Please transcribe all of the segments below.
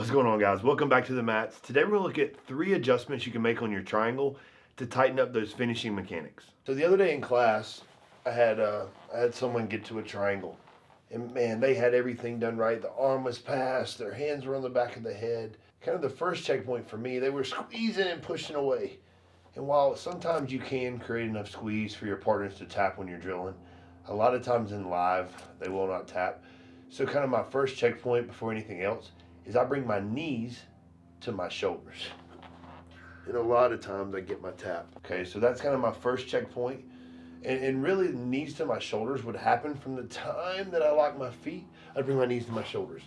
What's going on, guys? Welcome back to the mats. Today we're going to look at 3 adjustments you can make on your triangle to tighten up those finishing mechanics. So the other day in class, I had someone get to a triangle, and man, they had everything done right. The arm was passed, their hands were on the back of the head. Kind of the first checkpoint for me, they were squeezing and pushing away. And while sometimes you can create enough squeeze for your partners to tap when you're drilling, a lot of times in live, they will not tap. So kind of my first checkpoint before anything else is I bring my knees to my shoulders. And a lot of times I get my tap. Okay, so that's kind of my first checkpoint. And really, the knees to my shoulders would happen from the time that I lock my feet, I'd bring my knees to my shoulders.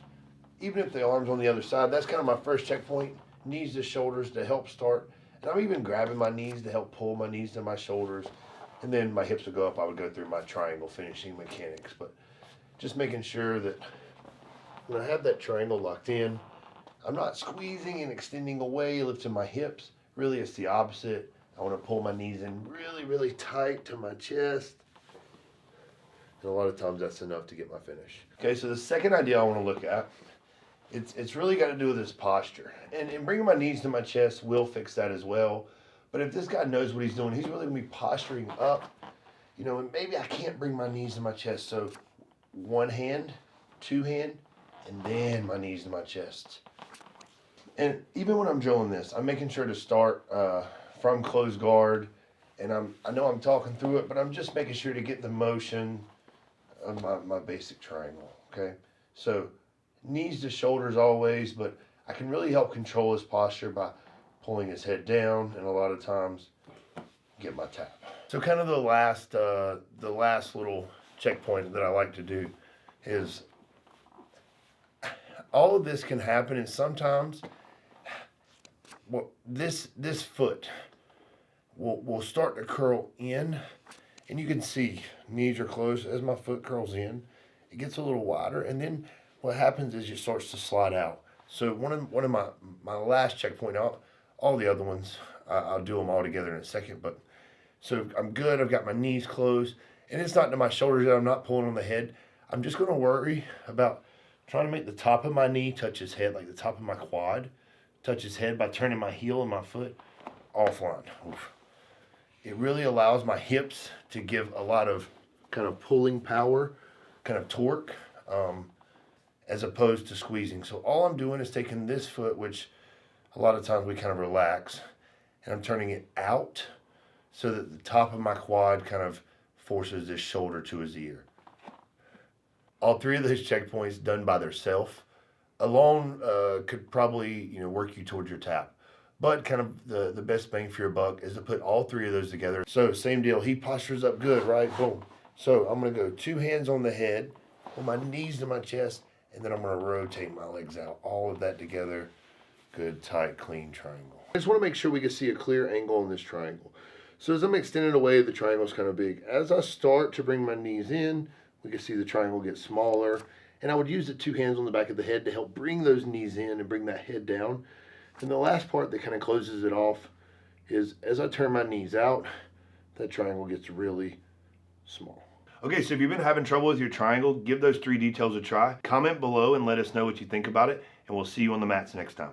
Even if the arm's on the other side, that's kind of my first checkpoint, knees to shoulders to help start. And I'm even grabbing my knees to help pull my knees to my shoulders. And then my hips would go up, I would go through my triangle finishing mechanics. But just making sure that when I have that triangle locked in, I'm not squeezing and extending away, lifting my hips. Really, it's the opposite. I want to pull my knees in really, really tight to my chest. And a lot of times that's enough to get my finish. Okay, so the second idea I want to look at, it's really got to do with this posture. And bringing my knees to my chest will fix that as well. But if this guy knows what he's doing, he's really going to be posturing up. You know, and maybe I can't bring my knees to my chest. So one hand, two hand, and then my knees to my chest. And even when I'm drilling this, I'm making sure to start from closed guard. And I know I'm talking through it, but I'm just making sure to get the motion of my basic triangle, okay? So knees to shoulders always, but I can really help control his posture by pulling his head down, and a lot of times get my tap. So kind of the last little checkpoint that I like to do is all of this can happen, and sometimes this foot will start to curl in, and you can see knees are closed. As my foot curls in, it gets a little wider, and then what happens is it starts to slide out. So one of my last checkpoint, all the other ones, I'll do them all together in a second, but so I'm good. I've got my knees closed, and it's not to my shoulders yet. I'm not pulling on the head. I'm just going to worry about trying to make the top of my knee touch his head, like the top of my quad touch his head by turning my heel and my foot offline. Oof. It really allows my hips to give a lot of kind of pulling power, kind of torque, as opposed to squeezing. So all I'm doing is taking this foot, which a lot of times we kind of relax, and I'm turning it out so that the top of my quad kind of forces this shoulder to his ear. All 3 of those checkpoints done by themselves alone could probably work you towards your tap. But kind of the best bang for your buck is to put all 3 of those together. So same deal, he postures up good, right? Boom. So I'm going to go 2 hands on the head, pull my knees to my chest, and then I'm going to rotate my legs out. All of that together, good, tight, clean triangle. I just want to make sure we can see a clear angle on this triangle. So as I'm extending away, the triangle's kind of big. As I start to bring my knees in, we can see the triangle get smaller. And I would use the 2 hands on the back of the head to help bring those knees in and bring that head down. And the last part that kind of closes it off is as I turn my knees out, that triangle gets really small. Okay, so if you've been having trouble with your triangle, give those 3 details a try. Comment below and let us know what you think about it, and we'll see you on the mats next time.